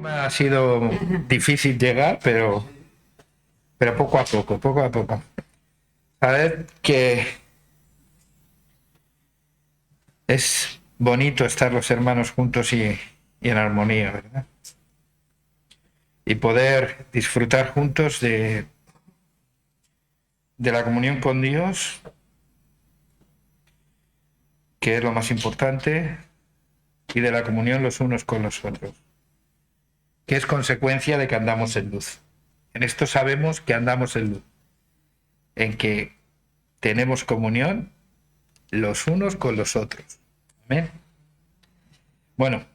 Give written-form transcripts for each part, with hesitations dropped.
Ha sido difícil llegar, pero poco a poco, poco a poco. Saber que es bonito estar los hermanos juntos y en armonía, ¿verdad? Y poder disfrutar juntos de la comunión con Dios, que es lo más importante, y de la comunión los unos con los otros, que es consecuencia de que andamos en luz. En esto sabemos que andamos en luz, en que tenemos comunión los unos con los otros. Amén. Bueno,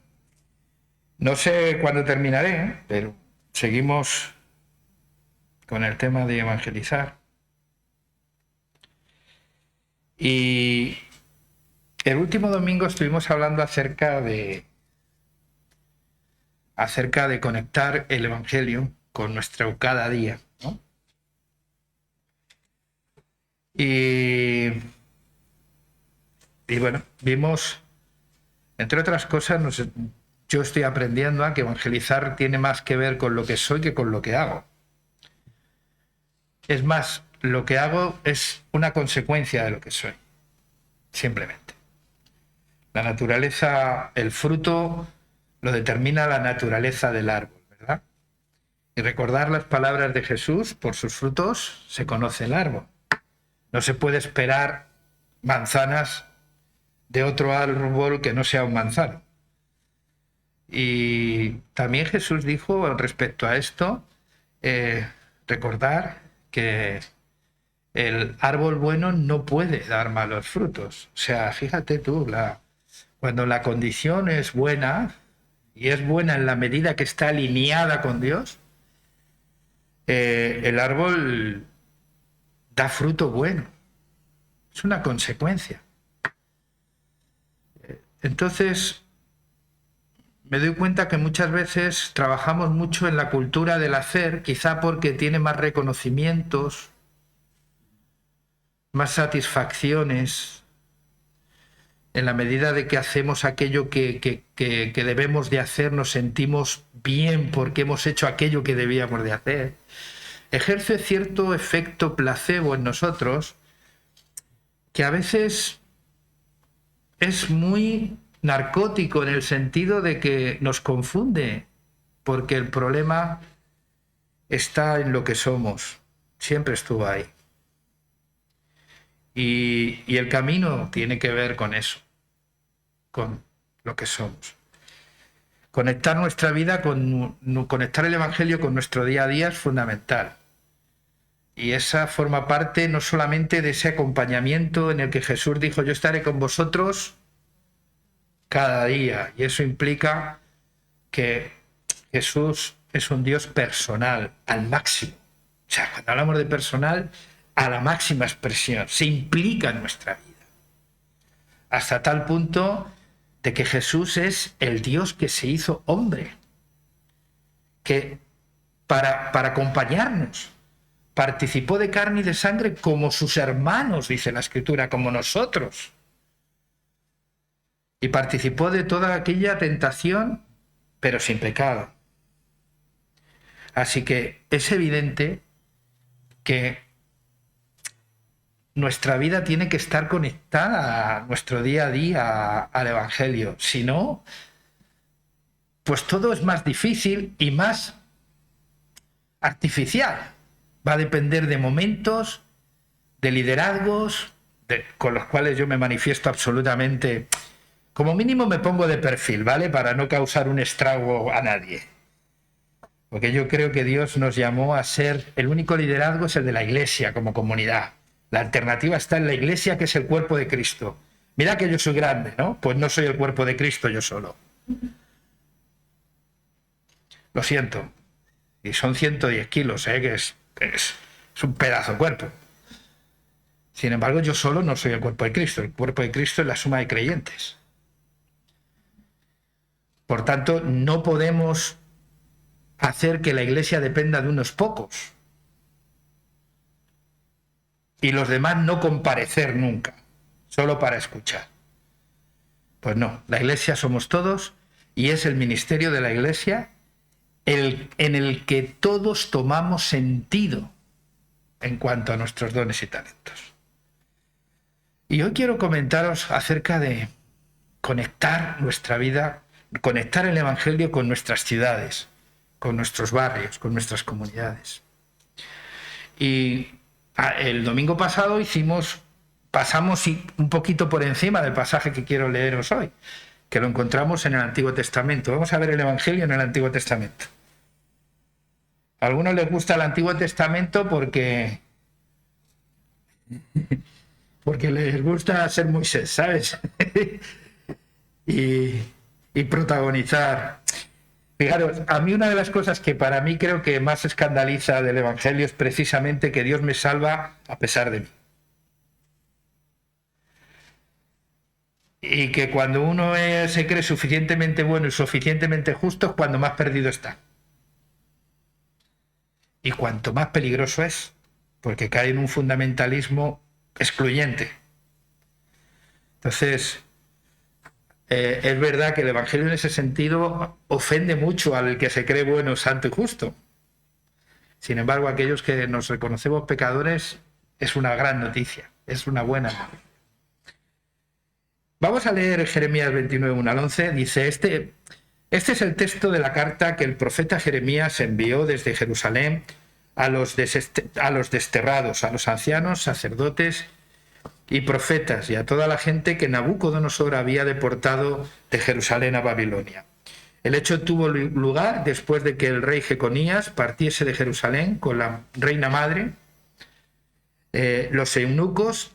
no sé cuándo terminaré, pero seguimos con el tema de evangelizar. Y el último domingo estuvimos hablando acerca de conectar el evangelio con nuestro cada día, ¿no? Y bueno, vimos, entre otras cosas, yo estoy aprendiendo a que evangelizar tiene más que ver con lo que soy que con lo que hago. Es más, lo que hago es una consecuencia de lo que soy, simplemente. La naturaleza, el fruto, lo determina la naturaleza del árbol, ¿verdad? Y recordar las palabras de Jesús: por sus frutos se conoce el árbol. No se puede esperar manzanas de otro árbol que no sea un manzano. Y también Jesús dijo respecto a esto, recordar que el árbol bueno no puede dar malos frutos. O sea, fíjate tú, cuando la condición es buena, y es buena en la medida que está alineada con Dios, el árbol da fruto bueno. Es una consecuencia. Entonces, me doy cuenta que muchas veces trabajamos mucho en la cultura del hacer, quizá porque tiene más reconocimientos, más satisfacciones, en la medida de que hacemos aquello que debemos de hacer, nos sentimos bien porque hemos hecho aquello que debíamos de hacer. Ejerce cierto efecto placebo en nosotros que a veces es muy narcótico, en el sentido de que nos confunde, porque el problema está en lo que somos, siempre estuvo ahí. Y el camino tiene que ver con eso, con lo que somos. Conectar nuestra vida, conectar el Evangelio con nuestro día a día es fundamental. Y esa forma parte no solamente de ese acompañamiento en el que Jesús dijo: yo estaré con vosotros cada día. Y eso implica que Jesús es un Dios personal, al máximo. O sea, cuando hablamos de personal, a la máxima expresión, se implica en nuestra vida. Hasta tal punto de que Jesús es el Dios que se hizo hombre, que para acompañarnos participó de carne y de sangre como sus hermanos, dice la Escritura, como nosotros. Y participó de toda aquella tentación, pero sin pecado. Así que es evidente que nuestra vida tiene que estar conectada a nuestro día a día, al Evangelio. Si no, pues todo es más difícil y más artificial. Va a depender de momentos, de liderazgos, con los cuales yo me manifiesto absolutamente. Como mínimo me pongo de perfil, ¿vale? Para no causar un estrago a nadie. Porque yo creo que Dios nos llamó a ser, el único liderazgo es el de la Iglesia como comunidad. La alternativa está en la Iglesia, que es el cuerpo de Cristo. Mira que yo soy grande, ¿no? Pues no soy el cuerpo de Cristo yo solo. Lo siento. Y son 110 kilos, que es un pedazo de cuerpo. Sin embargo, yo solo no soy el cuerpo de Cristo. El cuerpo de Cristo es la suma de creyentes. Por tanto, no podemos hacer que la Iglesia dependa de unos pocos y los demás no comparecer nunca, solo para escuchar. Pues no, la Iglesia somos todos, y es el ministerio de la Iglesia en el que todos tomamos sentido en cuanto a nuestros dones y talentos. Y hoy quiero comentaros acerca de conectar nuestra vida, conectar el Evangelio con nuestras ciudades, con nuestros barrios, con nuestras comunidades. Y el domingo pasado pasamos un poquito por encima del pasaje que quiero leeros hoy, que lo encontramos en el Antiguo Testamento. Vamos a ver el Evangelio en el Antiguo Testamento. A algunos les gusta el Antiguo Testamento porque les gusta ser Moisés, ¿sabes? y protagonizar. Fijaros, a mí una de las cosas que para mí creo que más escandaliza del Evangelio es precisamente que Dios me salva a pesar de mí. Y que cuando uno se cree suficientemente bueno y suficientemente justo es cuando más perdido está. Y cuanto más peligroso es, porque cae en un fundamentalismo excluyente. Entonces, es verdad que el Evangelio en ese sentido ofende mucho al que se cree bueno, santo y justo. Sin embargo, aquellos que nos reconocemos pecadores, es una gran noticia, es una buena noticia. Vamos a leer Jeremías 29, 1 al 11. Dice, este es el texto de la carta que el profeta Jeremías envió desde Jerusalén a los desterrados, a los ancianos, sacerdotes y profetas y a toda la gente que Nabucodonosor había deportado de Jerusalén a Babilonia. El hecho tuvo lugar después de que el rey Jeconías partiese de Jerusalén con la reina madre, los eunucos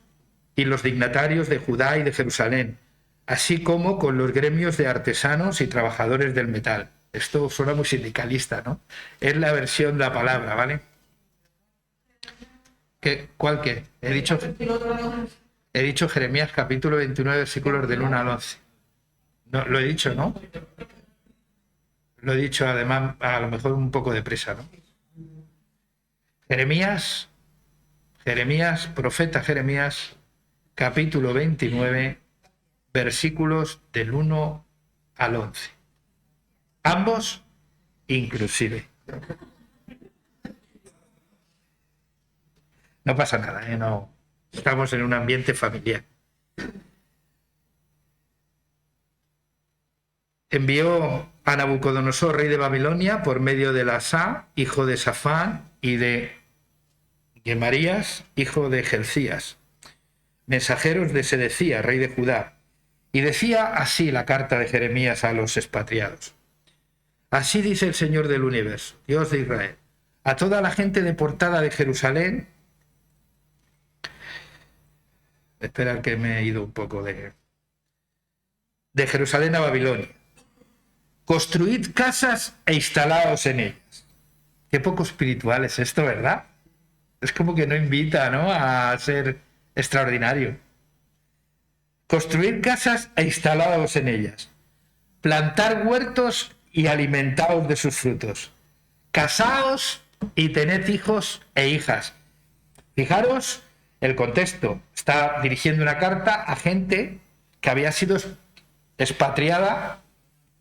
y los dignatarios de Judá y de Jerusalén, así como con los gremios de artesanos y trabajadores del metal. Esto suena muy sindicalista, ¿no? Es la versión de la palabra, ¿vale? ¿Cuál qué? He dicho Jeremías capítulo 29, versículos del 1 al 11. No, lo he dicho, ¿no? Lo he dicho además a lo mejor un poco deprisa, ¿no? Jeremías, profeta Jeremías, capítulo 29, versículos del 1 al 11. Ambos, inclusive. No pasa nada, ¿eh? No, estamos en un ambiente familiar. Envió a Nabucodonosor, rey de Babilonia, por medio de Lasá, hijo de Safán, y de Gemarías, hijo de Gelcías, mensajeros de Sedecías, rey de Judá. Y decía así la carta de Jeremías a los expatriados. Así dice el Señor del universo, Dios de Israel, a toda la gente deportada de Jerusalén. Esperad que me he ido un poco de Jerusalén a Babilonia. Construid casas e instalaos en ellas. Qué poco espiritual es esto, ¿verdad? Es como que no invita, ¿no?, a ser extraordinario. Construid casas e instalaos en ellas. Plantar huertos y alimentaos de sus frutos. Casaos y tened hijos e hijas. Fijaros el contexto. Está dirigiendo una carta a gente que había sido expatriada,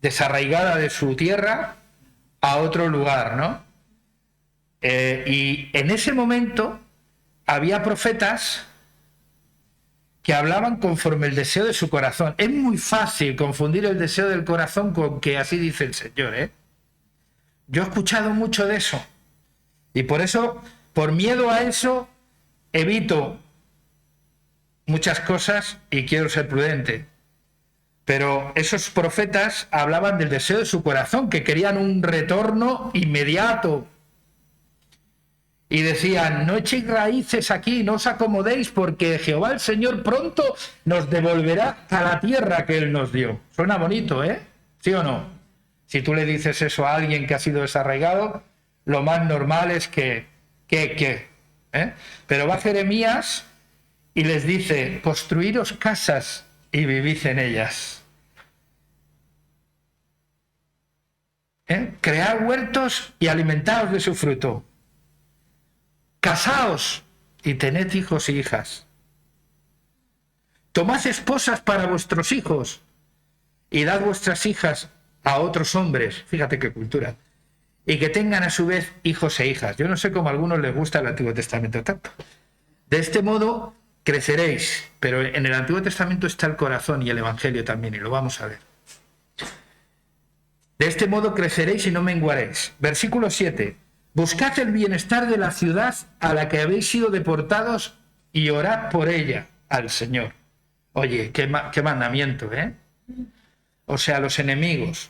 desarraigada de su tierra a otro lugar, ¿no? Y en ese momento había profetas que hablaban conforme el deseo de su corazón. Es muy fácil confundir el deseo del corazón con que así dice el Señor, ¿eh? Yo he escuchado mucho de eso. Y por eso, por miedo a eso, evito muchas cosas y quiero ser prudente. Pero esos profetas hablaban del deseo de su corazón, que querían un retorno inmediato. Y decían, no echéis raíces aquí, no os acomodéis, porque Jehová el Señor pronto nos devolverá a la tierra que Él nos dio. Suena bonito, ¿eh? ¿Sí o no? Si tú le dices eso a alguien que ha sido desarraigado, lo más normal es que Pero va Jeremías y les dice, construiros casas y vivid en ellas. Cread huertos y alimentaos de su fruto. Casaos y tened hijos y hijas. Tomad esposas para vuestros hijos y dad vuestras hijas a otros hombres. Fíjate qué cultura. y que tengan a su vez hijos e hijas. Yo no sé cómo a algunos les gusta el Antiguo Testamento tanto. De este modo creceréis, pero en el Antiguo Testamento está el corazón y el Evangelio también, y lo vamos a ver. De este modo creceréis y no menguaréis. Versículo 7. Buscad el bienestar de la ciudad a la que habéis sido deportados y orad por ella al Señor. Oye, qué mandamiento, ¿eh? O sea, los enemigos,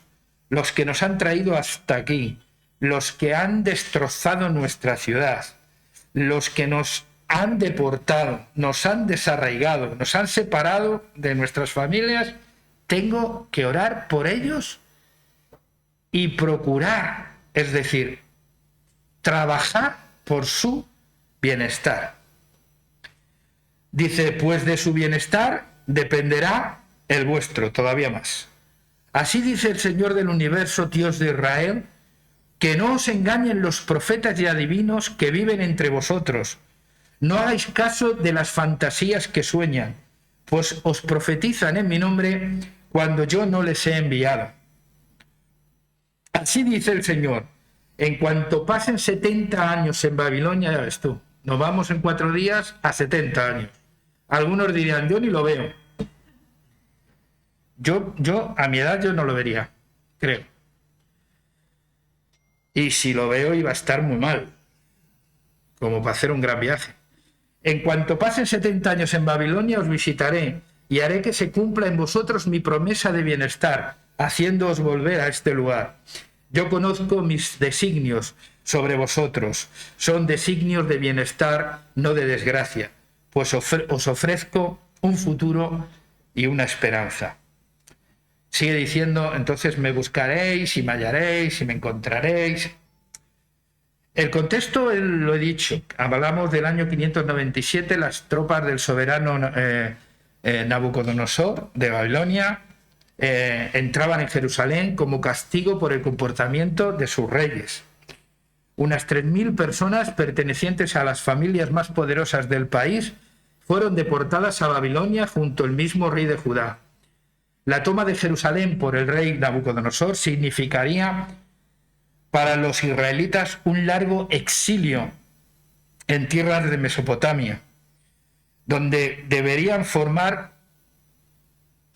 los que nos han traído hasta aquí, los que han destrozado nuestra ciudad, los que nos han deportado, nos han desarraigado, nos han separado de nuestras familias, tengo que orar por ellos y procurar, es decir, trabajar por su bienestar. Dice, pues de su bienestar dependerá el vuestro, todavía más. Así dice el Señor del universo, Dios de Israel, que no os engañen los profetas y adivinos que viven entre vosotros. No hagáis caso de las fantasías que sueñan, pues os profetizan en mi nombre cuando yo no les he enviado. Así dice el Señor, en cuanto pasen 70 años en Babilonia, ya ves tú, nos vamos en 4 días a 70 años. Algunos dirían, yo ni lo veo. Yo a mi edad yo no lo vería, creo. Y si lo veo iba a estar muy mal, como para hacer un gran viaje. En cuanto pasen 70 años en Babilonia os visitaré y haré que se cumpla en vosotros mi promesa de bienestar, haciéndoos volver a este lugar. Yo conozco mis designios sobre vosotros, son designios de bienestar, no de desgracia, pues os ofrezco un futuro y una esperanza. Sigue diciendo, entonces me buscaréis y me hallaréis y me encontraréis. El contexto, lo he dicho, hablamos del año 597, las tropas del soberano Nabucodonosor de Babilonia entraban en Jerusalén como castigo por el comportamiento de sus reyes. Unas 3.000 personas pertenecientes a las familias más poderosas del país fueron deportadas a Babilonia junto al mismo rey de Judá. La toma de Jerusalén por el rey Nabucodonosor significaría para los israelitas un largo exilio en tierras de Mesopotamia, donde deberían formar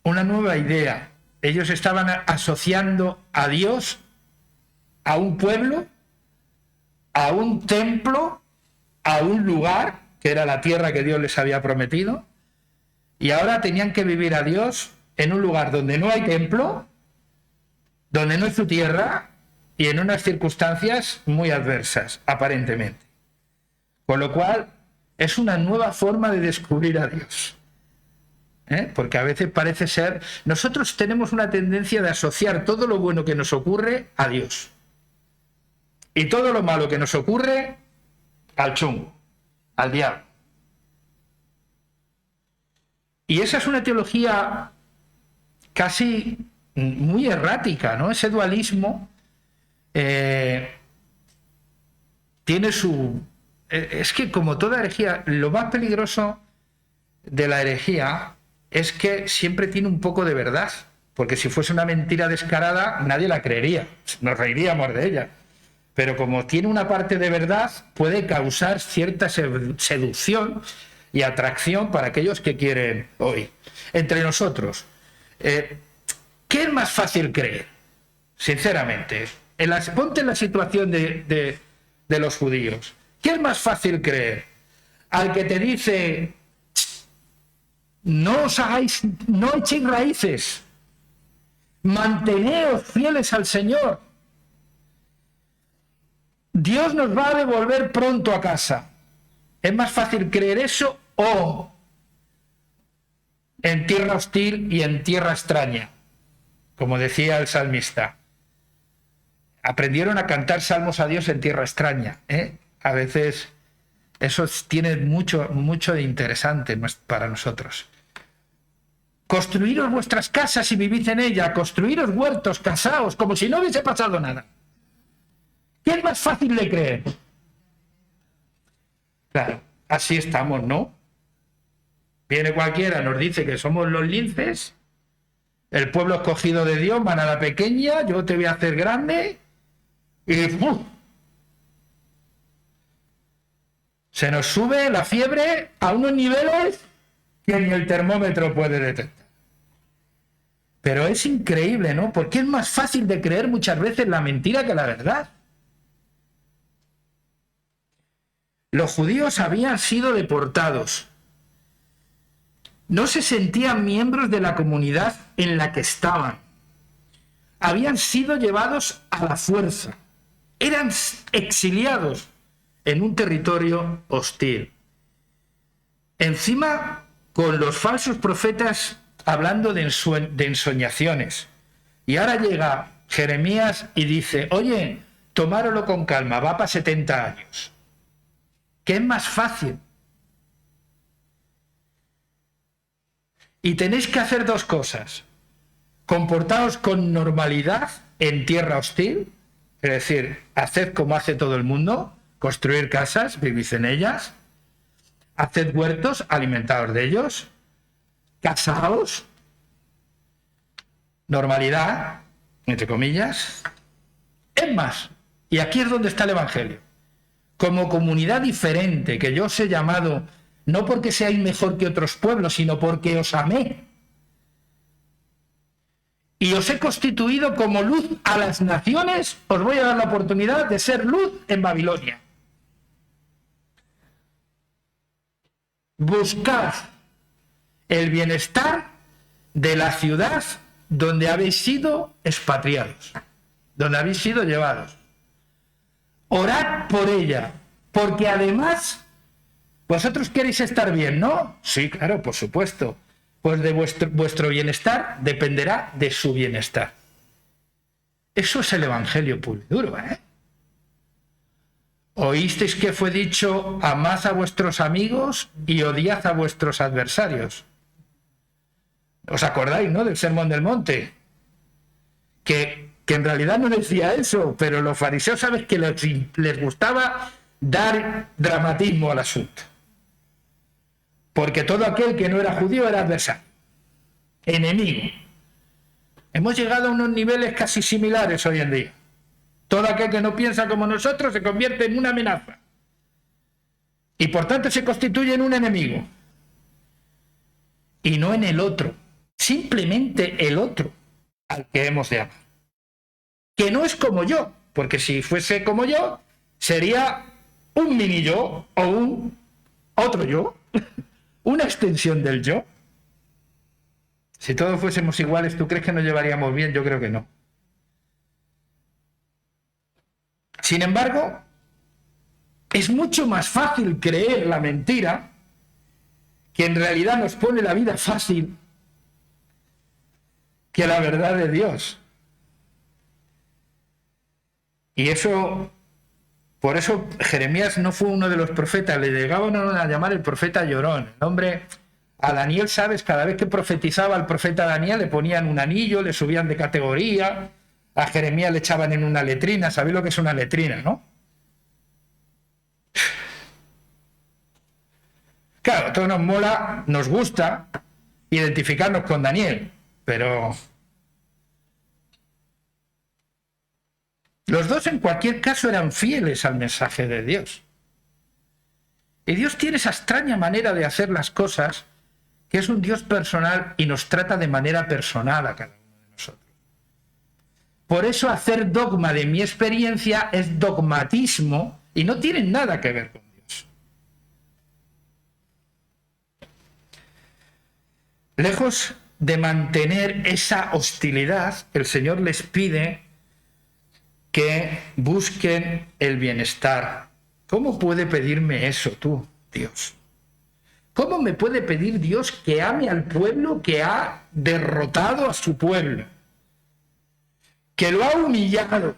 una nueva idea. Ellos estaban asociando a Dios, a un pueblo, a un templo, a un lugar, que era la tierra que Dios les había prometido, y ahora tenían que vivir a Dios en un lugar donde no hay templo, donde no es su tierra, y en unas circunstancias muy adversas, aparentemente. Con lo cual, es una nueva forma de descubrir a Dios. Porque a veces parece ser... Nosotros tenemos una tendencia de asociar todo lo bueno que nos ocurre a Dios. Y todo lo malo que nos ocurre al chungo, al diablo. Y esa es una teología casi muy errática, ¿no? Ese dualismo tiene su... Es que como toda herejía, lo más peligroso de la herejía es que siempre tiene un poco de verdad, porque si fuese una mentira descarada nadie la creería, nos reiríamos de ella. Pero como tiene una parte de verdad, puede causar cierta seducción y atracción para aquellos que quieren oír. Entre nosotros, ¿qué es más fácil creer? Sinceramente, ponte en la situación de los judíos. ¿Qué es más fácil creer? Al que te dice, no echéis raíces, manteneos fieles al Señor. Dios nos va a devolver pronto a casa. ¿Es más fácil creer eso o en tierra hostil y en tierra extraña? Como decía el salmista. Aprendieron a cantar salmos a Dios en tierra extraña. A veces eso tiene mucho de interesante para nosotros. Construiros vuestras casas y vivid en ella. Construiros huertos, casaos, como si no hubiese pasado nada. ¿Qué es más fácil de creer? Claro, así estamos, ¿no? Viene cualquiera, nos dice que somos los linces, el pueblo escogido de Dios, manada pequeña, yo te voy a hacer grande, y ¡puf! Se nos sube la fiebre a unos niveles que ni el termómetro puede detectar. Pero es increíble, ¿no? Porque es más fácil de creer muchas veces la mentira que la verdad. Los judíos habían sido deportados. No se sentían miembros de la comunidad en la que estaban. Habían sido llevados a la fuerza. Eran exiliados en un territorio hostil. Encima, con los falsos profetas hablando de ensoñaciones. Y ahora llega Jeremías y dice, oye, tomároslo con calma, va para 70 años. ¿Qué es más fácil? Y tenéis que hacer dos cosas. Comportaos con normalidad en tierra hostil, es decir, haced como hace todo el mundo, construir casas, vivís en ellas, haced huertos, alimentaos de ellos, casaos, normalidad, entre comillas. Es más, y aquí es donde está el Evangelio, como comunidad diferente, que yo os he llamado, no porque seáis mejor que otros pueblos, sino porque os amé. Y os he constituido como luz a las naciones, os voy a dar la oportunidad de ser luz en Babilonia. Buscad el bienestar de la ciudad donde habéis sido expatriados, donde habéis sido llevados. Orad por ella, porque además vosotros queréis estar bien, ¿no? Sí, claro, por supuesto. Pues de vuestro bienestar dependerá de su bienestar. Eso es el Evangelio puro y duro, ¿eh? Oísteis que fue dicho, amad a vuestros amigos y odiad a vuestros adversarios. ¿Os acordáis, no? Del Sermón del Monte. Que en realidad no decía eso, pero los fariseos, sabes que les gustaba dar dramatismo al asunto. Porque todo aquel que no era judío era adversario, enemigo. Hemos llegado a unos niveles casi similares hoy en día. Todo aquel que no piensa como nosotros se convierte en una amenaza. Y por tanto se constituye en un enemigo. Y no en el otro. Simplemente el otro al que hemos de amar. Que no es como yo. Porque si fuese como yo, sería un mini yo o un otro yo. Una extensión del yo. Si todos fuésemos iguales, ¿tú crees que nos llevaríamos bien? Yo creo que no. Sin embargo, es mucho más fácil creer la mentira, que en realidad nos pone la vida fácil, que la verdad de Dios. Y eso, por eso Jeremías no fue uno de los profetas, le llegaban a llamar el profeta llorón. El hombre, a Daniel, ¿sabes? Cada vez que profetizaba al profeta Daniel le ponían un anillo, le subían de categoría, a Jeremías le echaban en una letrina. ¿Sabéis lo que es una letrina, no? Claro, a todos nos mola, nos gusta identificarnos con Daniel, pero los dos en cualquier caso eran fieles al mensaje de Dios. Y Dios tiene esa extraña manera de hacer las cosas, que es un Dios personal y nos trata de manera personal a cada uno de nosotros. Por eso hacer dogma de mi experiencia es dogmatismo y no tiene nada que ver con Dios. Lejos de mantener esa hostilidad, el Señor les pide que busquen el bienestar. ¿Cómo puede pedirme eso tú, Dios? ¿Cómo me puede pedir Dios que ame al pueblo que ha derrotado a su pueblo? Que lo ha humillado.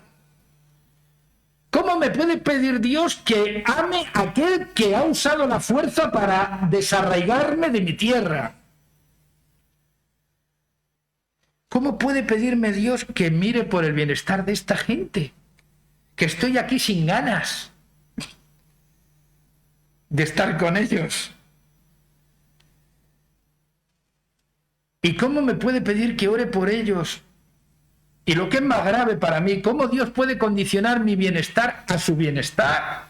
¿Cómo me puede pedir Dios que ame a aquel que ha usado la fuerza para desarraigarme de mi tierra? ¿Cómo puede pedirme Dios que mire por el bienestar de esta gente? Que estoy aquí sin ganas de estar con ellos. ¿Y cómo me puede pedir que ore por ellos Y lo que es más grave para mí, ¿cómo Dios puede condicionar mi bienestar a su bienestar?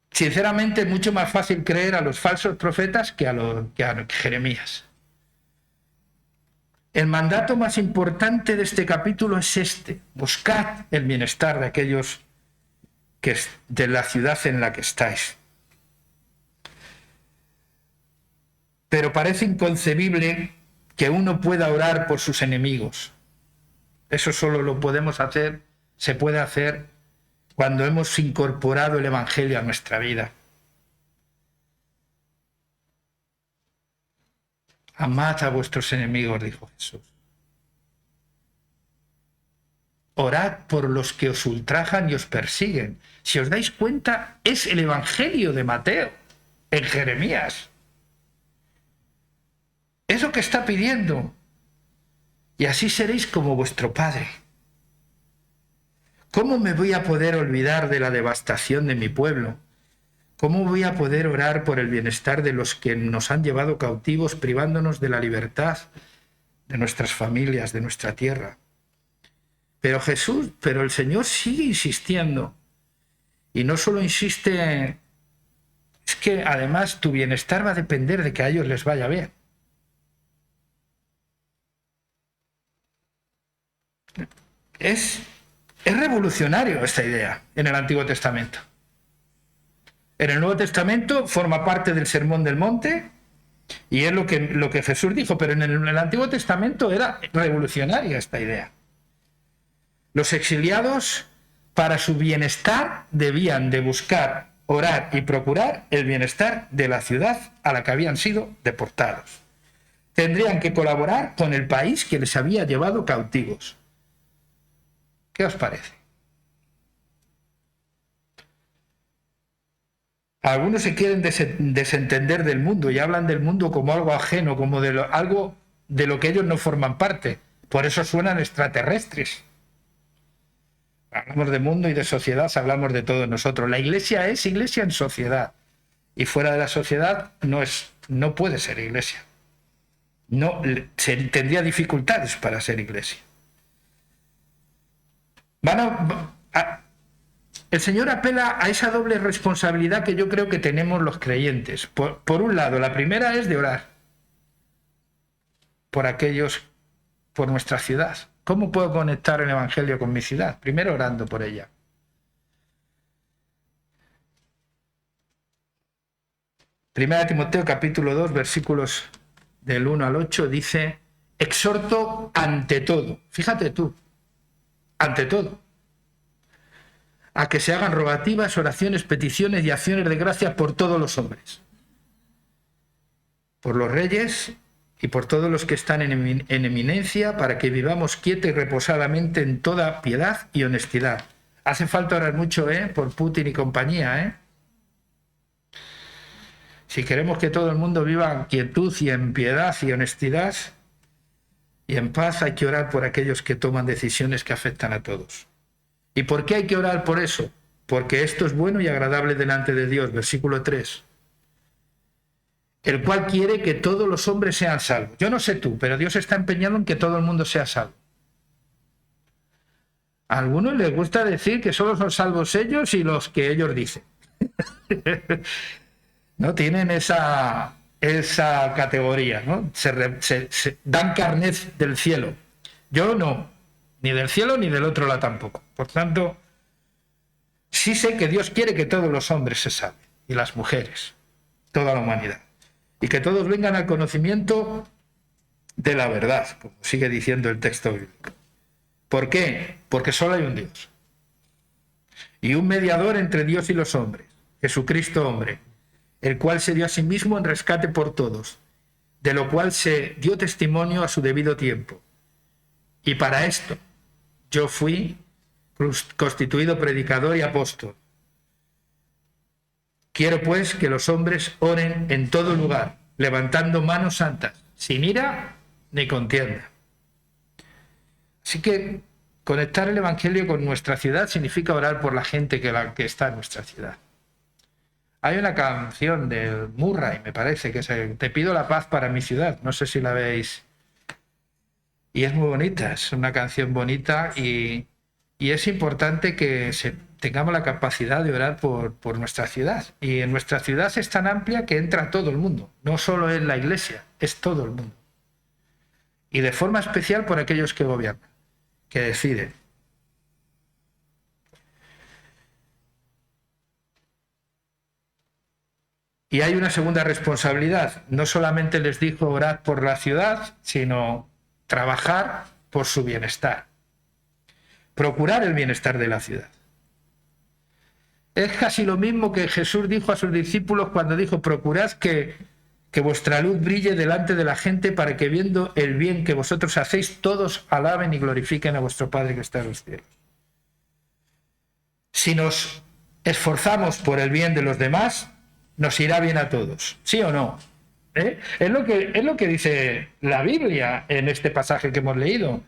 Sinceramente, es mucho más fácil creer a los falsos profetas que a Jeremías. El mandato más importante de este capítulo es este: buscad el bienestar de aquellos de la ciudad en la que estáis. Pero parece inconcebible que uno pueda orar por sus enemigos. Eso solo lo podemos hacer, se puede hacer cuando hemos incorporado el Evangelio a nuestra vida. Amad a vuestros enemigos, dijo Jesús. Orad por los que os ultrajan y os persiguen. Si os dais cuenta, es el Evangelio de Mateo, en Jeremías. Es lo que está pidiendo. Y así seréis como vuestro Padre. ¿Cómo me voy a poder olvidar de la devastación de mi pueblo? ¿Cómo voy a poder orar por el bienestar de los que nos han llevado cautivos, privándonos de la libertad de nuestras familias, de nuestra tierra? Pero el Señor sigue insistiendo. Y no solo insiste, es que además tu bienestar va a depender de que a ellos les vaya bien. Es revolucionario esta idea en el Antiguo Testamento. En el Nuevo Testamento forma parte del Sermón del Monte y es lo que Jesús dijo, pero en el Antiguo Testamento era revolucionaria esta idea. Los exiliados, para su bienestar, debían de buscar, orar y procurar el bienestar de la ciudad a la que habían sido deportados. Tendrían que colaborar con el país que les había llevado cautivos. ¿Qué os parece? Algunos se quieren desentender del mundo y hablan del mundo como algo ajeno, como algo de lo que ellos no forman parte. Por eso suenan extraterrestres. Hablamos de mundo y de sociedad, hablamos de todos nosotros. La iglesia es iglesia en sociedad. Y fuera de la sociedad no puede ser iglesia. Tendría dificultades para ser iglesia. El Señor apela a esa doble responsabilidad que yo creo que tenemos los creyentes. Por un lado, la primera es de orar por nuestra ciudad. ¿Cómo puedo conectar el Evangelio con mi ciudad? Primero orando por ella. Primera de Timoteo capítulo 2, versículos del 1 al 8 dice: exhorto ante todo, fíjate tú, ante todo, a que se hagan rogativas, oraciones, peticiones y acciones de gracias por todos los hombres, por los reyes y por todos los que están en eminencia, para que vivamos quieta y reposadamente en toda piedad y honestidad. Hace falta orar mucho, por Putin y compañía, Si queremos que todo el mundo viva en quietud y en piedad y honestidad y en paz, hay que orar por aquellos que toman decisiones que afectan a todos. ¿Y por qué hay que orar por eso? Porque esto es bueno y agradable delante de Dios, versículo 3. El cual quiere que todos los hombres sean salvos. Yo no sé tú, pero Dios está empeñado en que todo el mundo sea salvo. A algunos les gusta decir que solo son salvos ellos y los que ellos dicen. No tienen esa categoría, ¿no? Se dan carnet del cielo. Yo no, ni del cielo ni del otro lado tampoco. Por tanto, sí sé que Dios quiere que todos los hombres se salven, y las mujeres, toda la humanidad, y que todos vengan al conocimiento de la verdad, como sigue diciendo el texto bíblico. ¿Por qué? Porque solo hay un Dios y un mediador entre Dios y los hombres, Jesucristo hombre, el cual se dio a sí mismo en rescate por todos, de lo cual se dio testimonio a su debido tiempo. Y para esto yo fui constituido predicador y apóstol. Quiero pues que los hombres oren en todo lugar, levantando manos santas, sin ira ni contienda. Así que conectar el Evangelio con nuestra ciudad significa orar por la gente que está en nuestra ciudad. Hay una canción de Murray, me parece, que es Te pido la paz para mi ciudad. No sé si la habéis Y es muy bonita, es una canción bonita y es importante que tengamos la capacidad de orar por nuestra ciudad. Y en nuestra ciudad es tan amplia que entra todo el mundo, no solo en la iglesia, es todo el mundo. Y de forma especial por aquellos que gobiernan, que deciden. Y hay una segunda responsabilidad. No solamente les dijo orad por la ciudad, sino trabajar por su bienestar. Procurar el bienestar de la ciudad. Es casi lo mismo que Jesús dijo a sus discípulos cuando dijo: procurad que vuestra luz brille delante de la gente para que viendo el bien que vosotros hacéis, todos alaben y glorifiquen a vuestro Padre que está en los cielos. Si nos esforzamos por el bien de los demás, nos irá bien a todos, ¿sí o no? Es lo que dice la Biblia en este pasaje que hemos leído.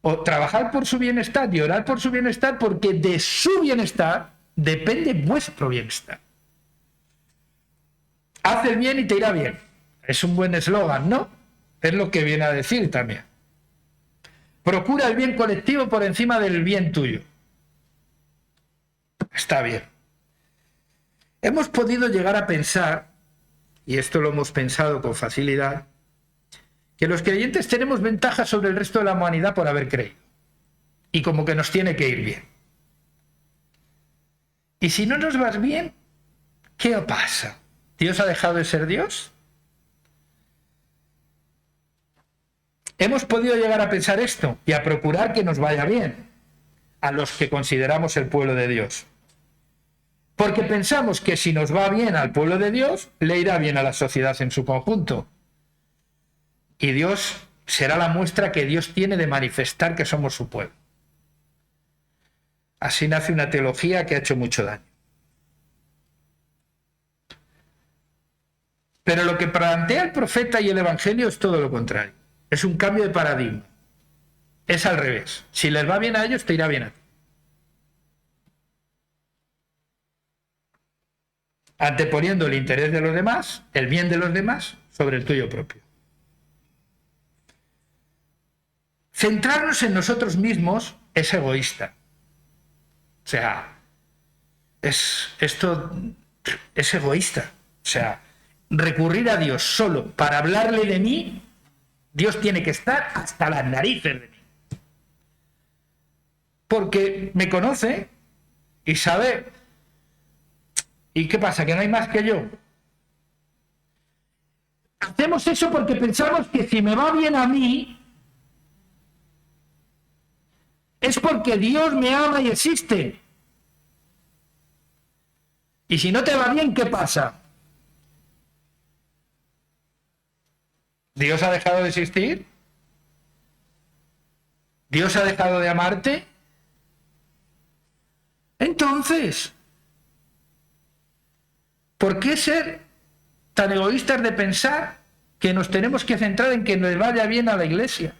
O trabajar por su bienestar y orar por su bienestar, porque de su bienestar depende vuestro bienestar. Haz el bien y te irá bien. Es un buen eslogan, ¿no? Es lo que viene a decir también. Procura el bien colectivo por encima del bien tuyo. Está bien. Hemos podido llegar a pensar, y esto lo hemos pensado con facilidad, que los creyentes tenemos ventaja sobre el resto de la humanidad por haber creído. Y como que nos tiene que ir bien. Y si no nos va bien, ¿qué pasa? ¿Dios ha dejado de ser Dios? Hemos podido llegar a pensar esto y a procurar que nos vaya bien a los que consideramos el pueblo de Dios. Porque pensamos que si nos va bien al pueblo de Dios, le irá bien a la sociedad en su conjunto. Y Dios será la muestra que Dios tiene de manifestar que somos su pueblo. Así nace una teología que ha hecho mucho daño. Pero lo que plantea el profeta y el evangelio es todo lo contrario. Es un cambio de paradigma. Es al revés. Si les va bien a ellos, te irá bien a ti. Anteponiendo el interés de los demás, el bien de los demás, sobre el tuyo propio. Centrarnos en nosotros mismos es egoísta. O sea, esto es egoísta. O sea, recurrir a Dios solo para hablarle de mí, Dios tiene que estar hasta las narices de mí. Porque me conoce y sabe. ¿Y qué pasa? ¿Que no hay más que yo? Hacemos eso porque pensamos que si me va bien a mí, es porque Dios me ama y existe. Y si no te va bien, ¿qué pasa? ¿Dios ha dejado de existir? ¿Dios ha dejado de amarte? Entonces, ¿por qué ser tan egoístas de pensar que nos tenemos que centrar en que nos vaya bien a la iglesia?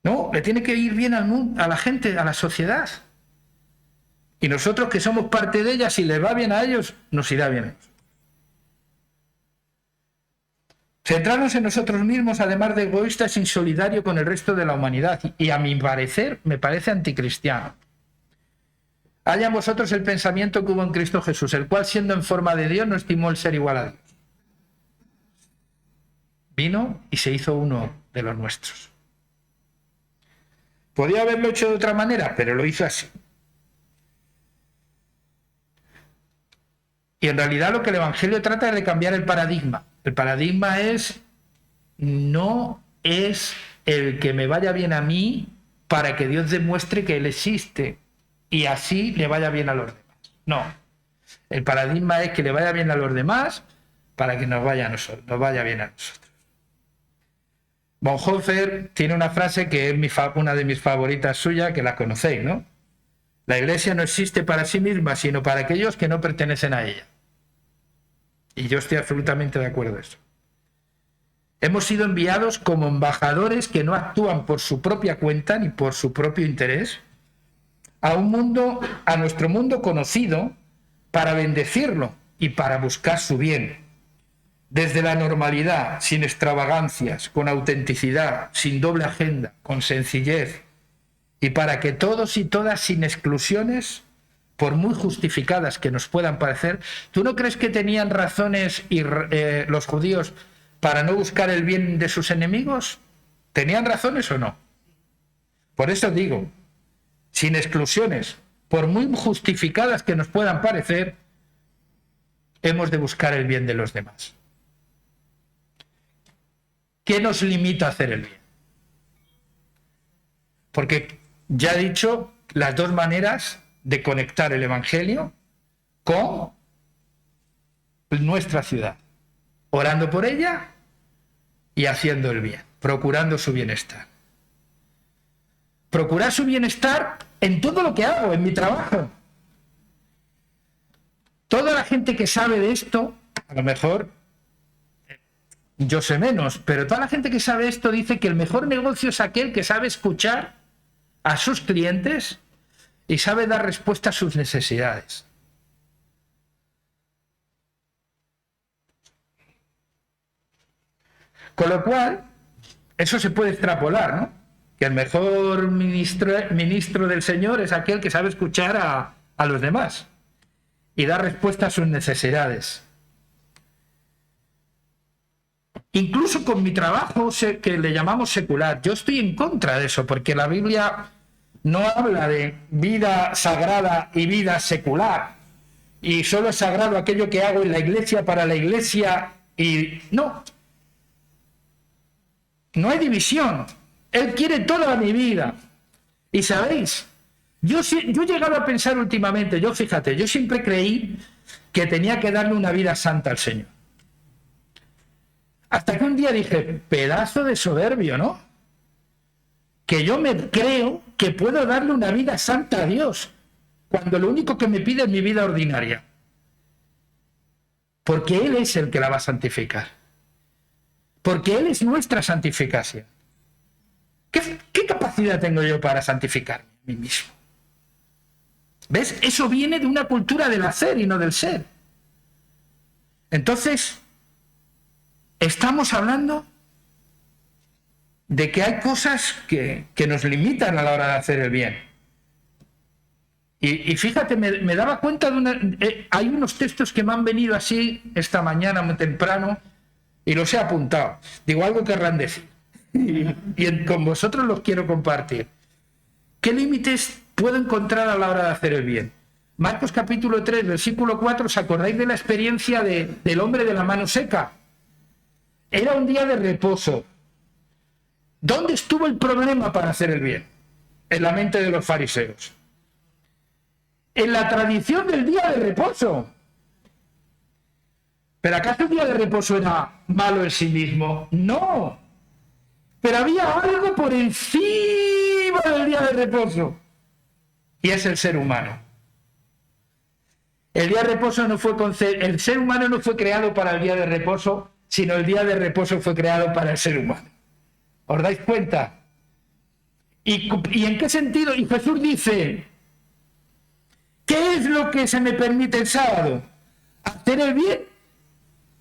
No, le tiene que ir bien al mundo, a la gente, a la sociedad. Y nosotros que somos parte de ella, si les va bien a ellos, nos irá bien a nosotros. Centrarnos en nosotros mismos, además de egoísta, es insolidario con el resto de la humanidad. Y a mi parecer, me parece anticristiano. Haya en vosotros el pensamiento que hubo en Cristo Jesús, el cual, siendo en forma de Dios, no estimó el ser igual a Dios. Vino y se hizo uno de los nuestros. Podía haberlo hecho de otra manera, pero lo hizo así. Y en realidad lo que el Evangelio trata es de cambiar el paradigma. El paradigma no es el que me vaya bien a mí para que Dios demuestre que Él existe y así le vaya bien a los demás. No. El paradigma es que le vaya bien a los demás para que nos vaya bien a nosotros. Bonhoeffer tiene una frase que es una de mis favoritas suyas, que la conocéis, ¿no? La iglesia no existe para sí misma, sino para aquellos que no pertenecen a ella. Y yo estoy absolutamente de acuerdo en eso. Hemos sido enviados como embajadores que no actúan por su propia cuenta ni por su propio interés a nuestro mundo conocido, para bendecirlo y para buscar su bien. desde la normalidad, sin extravagancias, con autenticidad, sin doble agenda, con sencillez, y para que todos y todas, sin exclusiones, por muy justificadas que nos puedan parecer, ¿tú no crees que tenían razones los judíos para no buscar el bien de sus enemigos? ¿Tenían razones o no? Por eso digo, sin exclusiones, por muy justificadas que nos puedan parecer, hemos de buscar el bien de los demás. ¿Qué nos limita a hacer el bien? Porque ya he dicho las dos maneras de conectar el Evangelio con nuestra ciudad, orando por ella y haciendo el bien, procurando su bienestar. Procurar su bienestar en todo lo que hago, en mi trabajo. Toda la gente que sabe de esto, a lo mejor yo sé menos, pero toda la gente que sabe esto dice que el mejor negocio es aquel que sabe escuchar a sus clientes y sabe dar respuesta a sus necesidades. Con lo cual, eso se puede extrapolar, ¿no? Que el mejor ministro del Señor es aquel que sabe escuchar a los demás y dar respuesta a sus necesidades. Incluso con mi trabajo, que le llamamos secular, yo estoy en contra de eso, porque la Biblia no habla de vida sagrada y vida secular, y solo es sagrado aquello que hago en la iglesia para la iglesia, y no hay división. Él quiere toda mi vida. Y sabéis, yo he llegado a pensar últimamente, yo siempre creí que tenía que darle una vida santa al Señor. Hasta que un día dije, pedazo de soberbio, ¿no? Que yo me creo que puedo darle una vida santa a Dios, cuando lo único que me pide es mi vida ordinaria. Porque Él es el que la va a santificar. Porque Él es nuestra santificación. ¿Qué capacidad tengo yo para santificarme a mí mismo? ¿Ves? Eso viene de una cultura del hacer y no del ser. Entonces, estamos hablando de que hay cosas que nos limitan a la hora de hacer el bien. Y fíjate, me daba cuenta de hay unos textos que me han venido así esta mañana muy temprano y los he apuntado. Digo, algo querrán decir. Y con vosotros los quiero compartir. ¿Qué límites puedo encontrar a la hora de hacer el bien? Marcos capítulo 3, versículo 4, ¿os acordáis de la experiencia del hombre de la mano seca? Era un día de reposo. ¿Dónde estuvo el problema para hacer el bien? En la mente de los fariseos. En la tradición del día de reposo. ¿Pero acaso el día de reposo era malo en sí mismo? No. Pero había algo por encima del día de reposo. Y es el ser humano. El día de reposo el ser humano no fue creado para el día de reposo, sino el día de reposo fue creado para el ser humano. ¿Os dais cuenta? ¿Y en qué sentido? Y Jesús dice, ¿qué es lo que se me permite el sábado? ¿Hacer el bien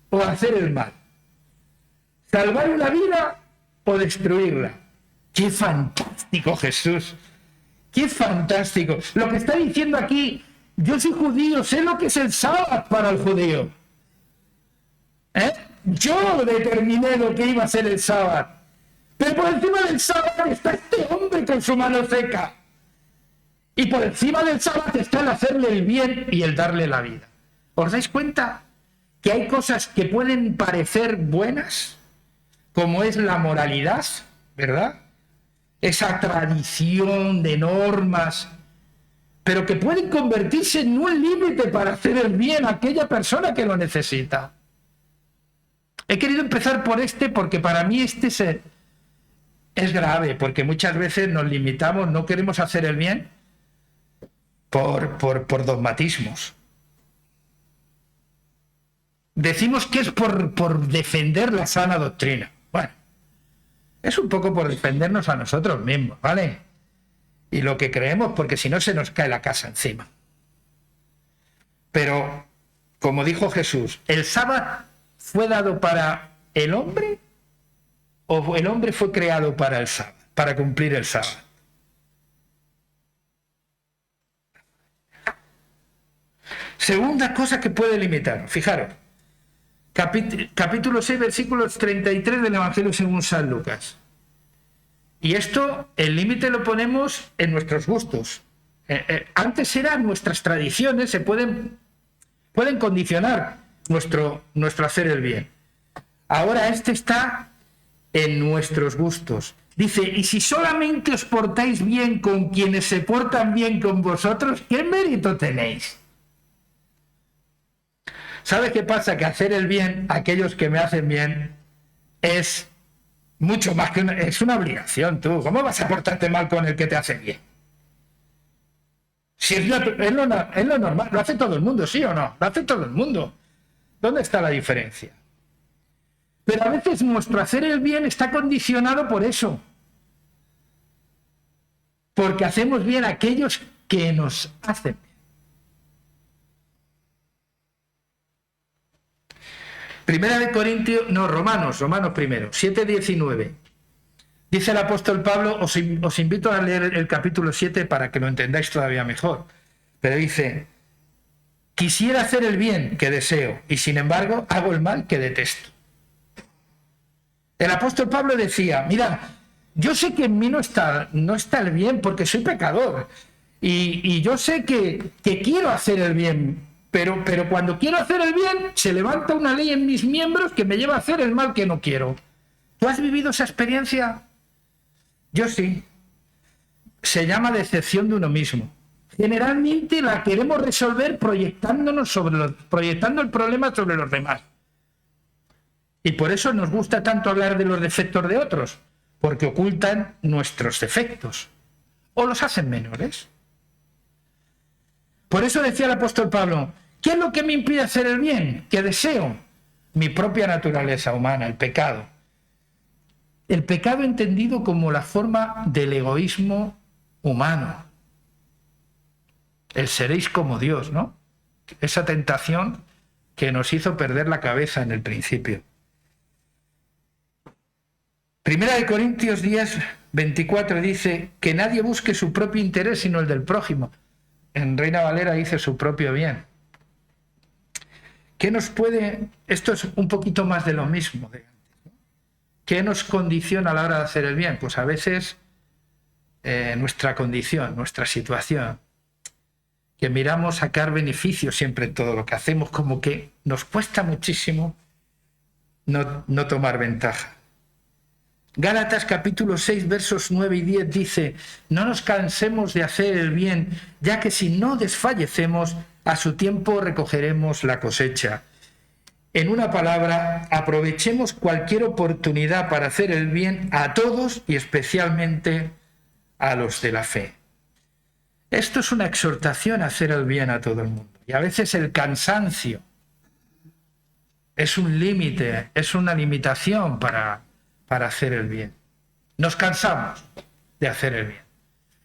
o hacer el mal? ¿Salvar una vida o destruirla? ¡Qué fantástico, Jesús! ¡Qué fantástico! Lo que está diciendo aquí, yo soy judío, sé lo que es el sábado para el judío. Yo determiné lo que iba a ser el sábado. Pero por encima del sábado está este hombre con su mano seca. Y por encima del sábado está el hacerle el bien y el darle la vida. ¿Os dais cuenta que hay cosas que pueden parecer buenas, como es la moralidad, ¿verdad? Esa tradición de normas, pero que pueden convertirse en un límite para hacer el bien a aquella persona que lo necesita? He querido empezar por porque para mí es grave, porque muchas veces nos limitamos, no queremos hacer el bien por dogmatismos. Decimos que es por defender la sana doctrina. Bueno, es un poco por defendernos a nosotros mismos, ¿vale? Y lo que creemos, porque si no se nos cae la casa encima. Pero, como dijo Jesús, el sábado fue dado para el hombre o el hombre fue creado para el sábado, para cumplir el sábado? Segunda cosa que puede limitar, fijaros, capítulo 6, versículos 33 del Evangelio según San Lucas. Y esto, el límite lo ponemos en nuestros gustos. Antes eran nuestras tradiciones, pueden condicionar nuestro hacer el bien. Ahora está en nuestros gustos. Dice, y si solamente os portáis bien con quienes se portan bien con vosotros, ¿qué mérito tenéis? ¿Sabes qué pasa? Que hacer el bien a aquellos que me hacen bien es mucho más que es una obligación, tú. ¿Cómo vas a portarte mal con el que te hace bien? Si es lo normal, lo hace todo el mundo, ¿sí o no? Lo hace todo el mundo. ¿Dónde está la diferencia? Pero a veces nuestro hacer el bien está condicionado por eso. Porque hacemos bien a aquellos que nos hacen bien. Primera de Corintios, no, Romanos primero, 7:19. Dice el apóstol Pablo, os invito a leer el capítulo 7 para que lo entendáis todavía mejor. Pero dice, quisiera hacer el bien que deseo, y sin embargo hago el mal que detesto. El apóstol Pablo decía, mira, yo sé que en mí no está el bien porque soy pecador. Y yo sé que quiero hacer el bien, pero cuando quiero hacer el bien, se levanta una ley en mis miembros que me lleva a hacer el mal que no quiero. ¿Tú has vivido esa experiencia? Yo sí. Se llama decepción de uno mismo. Generalmente la queremos resolver proyectando el problema sobre los demás. Y por eso nos gusta tanto hablar de los defectos de otros, porque ocultan nuestros defectos o los hacen menores. Por eso decía el apóstol Pablo, ¿qué es lo que me impide hacer el bien? Que deseo mi propia naturaleza humana, el pecado. El pecado entendido como la forma del egoísmo humano. El seréis como Dios, ¿no? Esa tentación que nos hizo perder la cabeza en el principio. Primera de Corintios 10:24 dice que nadie busque su propio interés sino el del prójimo. En Reina Valera dice su propio bien. ¿Qué nos puede...? Esto es un poquito más de lo mismo de antes, ¿no? ¿Qué nos condiciona a la hora de hacer el bien? Pues a veces nuestra condición, nuestra situación, que miramos sacar beneficios siempre en todo lo que hacemos, como que nos cuesta muchísimo no tomar ventaja. Gálatas capítulo 6 versos 9 y 10 dice, no nos cansemos de hacer el bien, ya que si no desfallecemos, a su tiempo recogeremos la cosecha. En una palabra, aprovechemos cualquier oportunidad para hacer el bien a todos y especialmente a los de la fe. Esto es una exhortación a hacer el bien a todo el mundo. Y a veces el cansancio es un límite, es una limitación para hacer el bien. Nos cansamos de hacer el bien.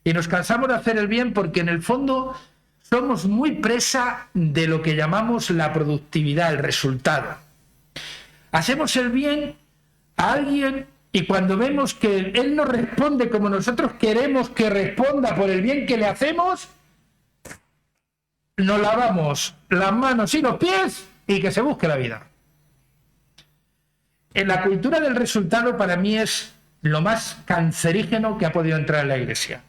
Y nos cansamos de hacer el bien porque en el fondo somos muy presa de lo que llamamos la productividad, el resultado. Hacemos el bien a alguien y cuando vemos que él no responde como nosotros queremos que responda por el bien que le hacemos, nos lavamos las manos y los pies y que se busque la vida. En la cultura del resultado para mí es lo más cancerígeno que ha podido entrar en la Iglesia,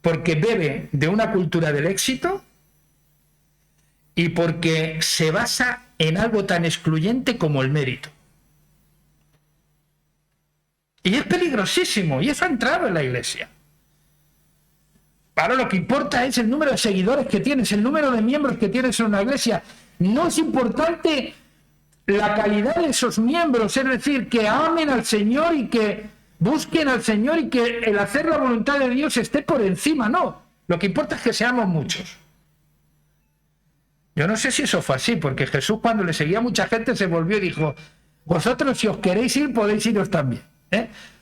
porque bebe de una cultura del éxito y porque se basa en algo tan excluyente como el mérito. Y es peligrosísimo, y eso ha entrado en la Iglesia. Ahora lo que importa es el número de seguidores que tienes, el número de miembros que tienes en una iglesia. No es importante la calidad de esos miembros, es decir, que amen al Señor y que busquen al Señor y que el hacer la voluntad de Dios esté por encima, no. Lo que importa es que seamos muchos. Yo no sé si eso fue así, porque Jesús cuando le seguía mucha gente se volvió y dijo, vosotros si os queréis ir podéis iros también.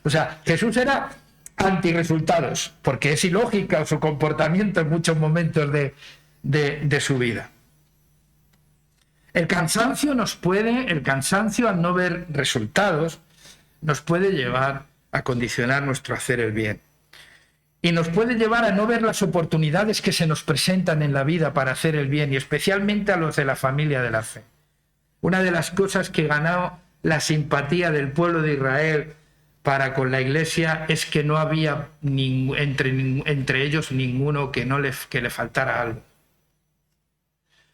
O sea, Jesús era antirresultados, porque es ilógica su comportamiento en muchos momentos de su vida. El cansancio al no ver resultados, nos puede llevar a condicionar nuestro hacer el bien. Y nos puede llevar a no ver las oportunidades que se nos presentan en la vida para hacer el bien, y especialmente a los de la familia de la fe. Una de las cosas que ganó la simpatía del pueblo de Israel para con la Iglesia es que no había entre ellos ninguno que le faltara algo.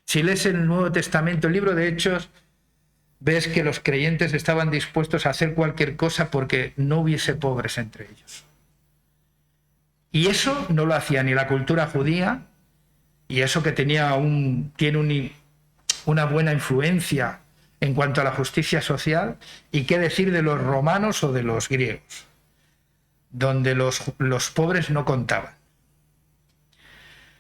Si lees en el Nuevo Testamento, el libro de Hechos, ves que los creyentes estaban dispuestos a hacer cualquier cosa porque no hubiese pobres entre ellos. Y eso no lo hacía ni la cultura judía, y eso que tiene una buena influencia en cuanto a la justicia social, y qué decir de los romanos o de los griegos, donde los pobres no contaban.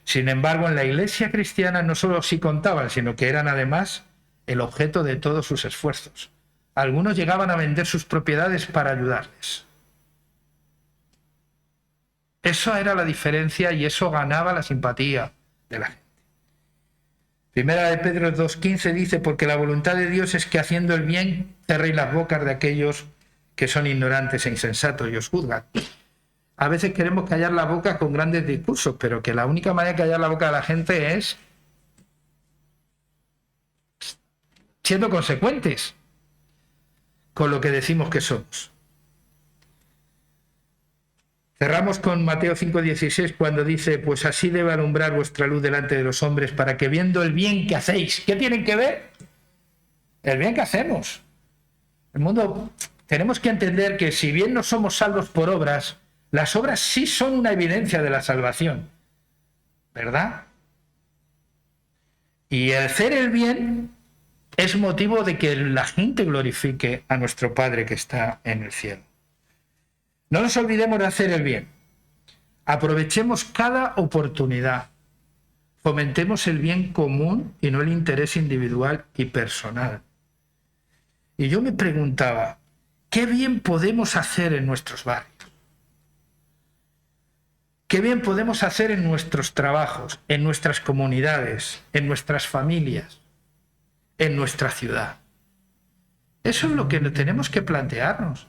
Sin embargo, en la Iglesia cristiana no solo sí contaban, sino que eran además el objeto de todos sus esfuerzos. Algunos llegaban a vender sus propiedades para ayudarles. Eso era la diferencia y eso ganaba la simpatía de la gente. Primera de Pedro 2:15 dice: porque la voluntad de Dios es que haciendo el bien cerréis las bocas de aquellos que son ignorantes e insensatos y os juzgan. A veces queremos callar la boca con grandes discursos, pero que la única manera de callar la boca de la gente es siendo consecuentes con lo que decimos que somos. Cerramos con Mateo 5:16, cuando dice: pues así debe alumbrar vuestra luz delante de los hombres, para que viendo el bien que hacéis, ¿qué tienen que ver? El bien que hacemos. El mundo, tenemos que entender que si bien no somos salvos por obras, las obras sí son una evidencia de la salvación, ¿verdad? Y el hacer el bien es motivo de que la gente glorifique a nuestro Padre que está en el cielo. No nos olvidemos de hacer el bien. Aprovechemos cada oportunidad. Fomentemos el bien común y no el interés individual y personal. Y yo me preguntaba, ¿qué bien podemos hacer en nuestros barrios? ¿Qué bien podemos hacer en nuestros trabajos, en nuestras comunidades, en nuestras familias, en nuestra ciudad? Eso es lo que tenemos que plantearnos.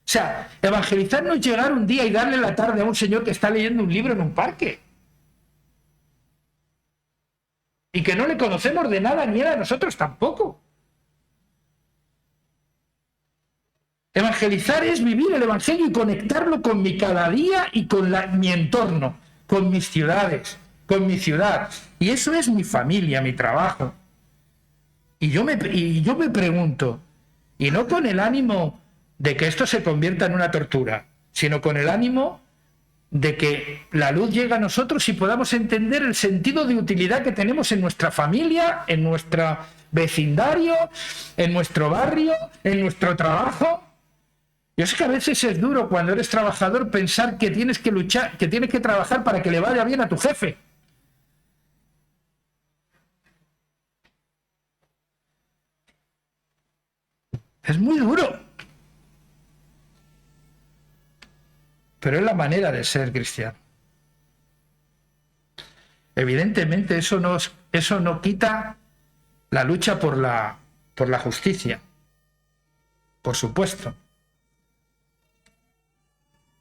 O sea, evangelizar no es llegar un día y darle la tarde a un señor que está leyendo un libro en un parque y que no le conocemos de nada ni él a nosotros tampoco. Evangelizar es vivir el evangelio y conectarlo con mi cada día y con mi entorno, con mis ciudades, con mi ciudad. Y eso es mi familia, mi trabajo. Y yo me pregunto, y no con el ánimo de que esto se convierta en una tortura, sino con el ánimo de que la luz llegue a nosotros y podamos entender el sentido de utilidad que tenemos en nuestra familia, en nuestro vecindario, en nuestro barrio, en nuestro trabajo. Yo sé que a veces es duro cuando eres trabajador pensar que tienes que luchar, que tienes que trabajar para que le vaya bien a tu jefe. Es muy duro. Pero es la manera de ser cristiano. Evidentemente eso no quita la lucha por la justicia. Por supuesto.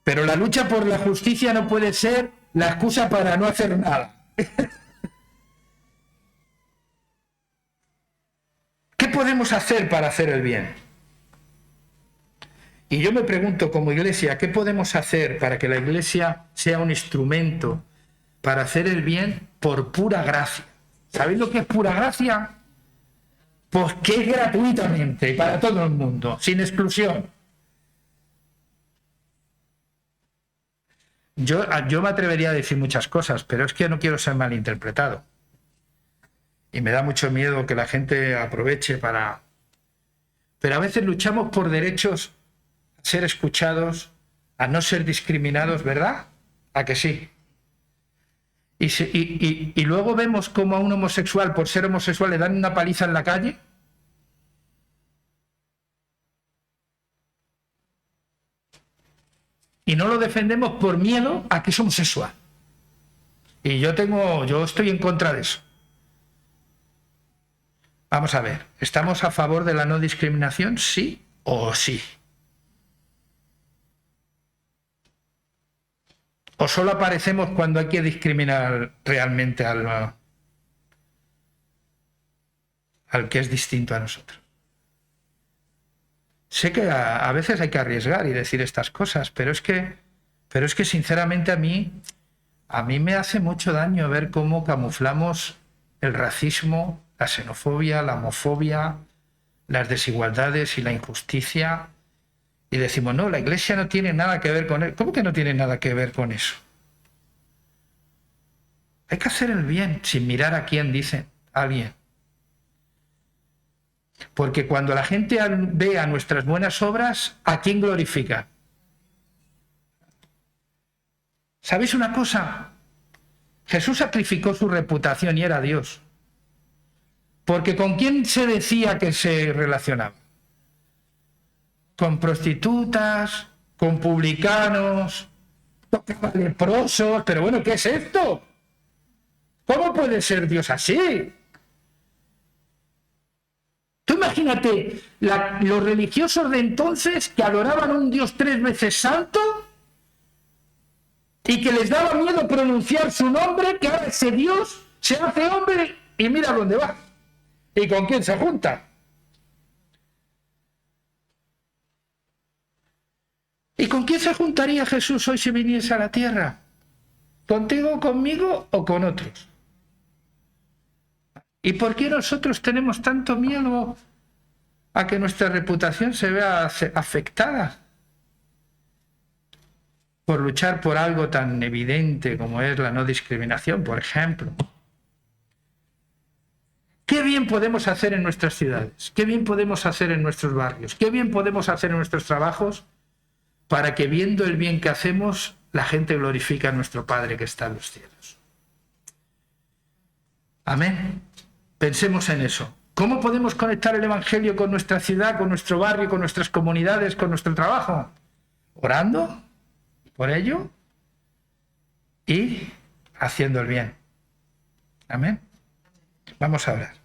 Pero la lucha por la justicia no puede ser la excusa para no hacer nada. ¿Qué podemos hacer para hacer el bien? Y yo me pregunto, como iglesia, ¿qué podemos hacer para que la iglesia sea un instrumento para hacer el bien por pura gracia? ¿Sabéis lo que es pura gracia? Pues que es gratuitamente y para todo el mundo, sin exclusión. Yo me atrevería a decir muchas cosas, pero es que no quiero ser malinterpretado. Y me da mucho miedo que la gente aproveche para... Pero a veces luchamos por derechos a ser escuchados, a no ser discriminados, ¿verdad? ¿A que sí? Y luego vemos cómo a un homosexual, por ser homosexual, le dan una paliza en la calle. Y no lo defendemos por miedo a que es homosexual. Y yo estoy en contra de eso. Vamos a ver, ¿estamos a favor de la no discriminación? ¿Sí o sí? ¿O solo aparecemos cuando hay que discriminar realmente al que es distinto a nosotros? Sé que a veces hay que arriesgar y decir estas cosas, pero es que sinceramente a mí me hace mucho daño ver cómo camuflamos el racismo, la xenofobia, la homofobia, las desigualdades y la injusticia, y decimos, no, la Iglesia no tiene nada que ver con él. ¿Cómo que no tiene nada que ver con eso? Hay que hacer el bien sin mirar a quién dice alguien. Porque cuando la gente vea nuestras buenas obras, ¿a quién glorifica? ¿Sabéis una cosa? Jesús sacrificó su reputación y era Dios. Porque ¿con quién se decía que se relacionaba? Con prostitutas, con publicanos, con leprosos. Pero bueno, ¿qué es esto? ¿Cómo puede ser Dios así? Tú imagínate los religiosos de entonces que adoraban a un Dios 3 veces santo y que les daba miedo pronunciar su nombre, que ahora ese Dios se hace hombre y mira dónde va. ¿Y con quién se junta? ¿Y con quién se juntaría Jesús hoy si viniese a la tierra? ¿Contigo, conmigo o con otros? ¿Y por qué nosotros tenemos tanto miedo a que nuestra reputación se vea afectada? Por luchar por algo tan evidente como es la no discriminación, por ejemplo. ¿Qué bien podemos hacer en nuestras ciudades? ¿Qué bien podemos hacer en nuestros barrios? ¿Qué bien podemos hacer en nuestros trabajos para que viendo el bien que hacemos, la gente glorifique a nuestro Padre que está en los cielos? Amén. Pensemos en eso. ¿Cómo podemos conectar el Evangelio con nuestra ciudad, con nuestro barrio, con nuestras comunidades, con nuestro trabajo? Orando por ello y haciendo el bien. Amén. Vamos a orar.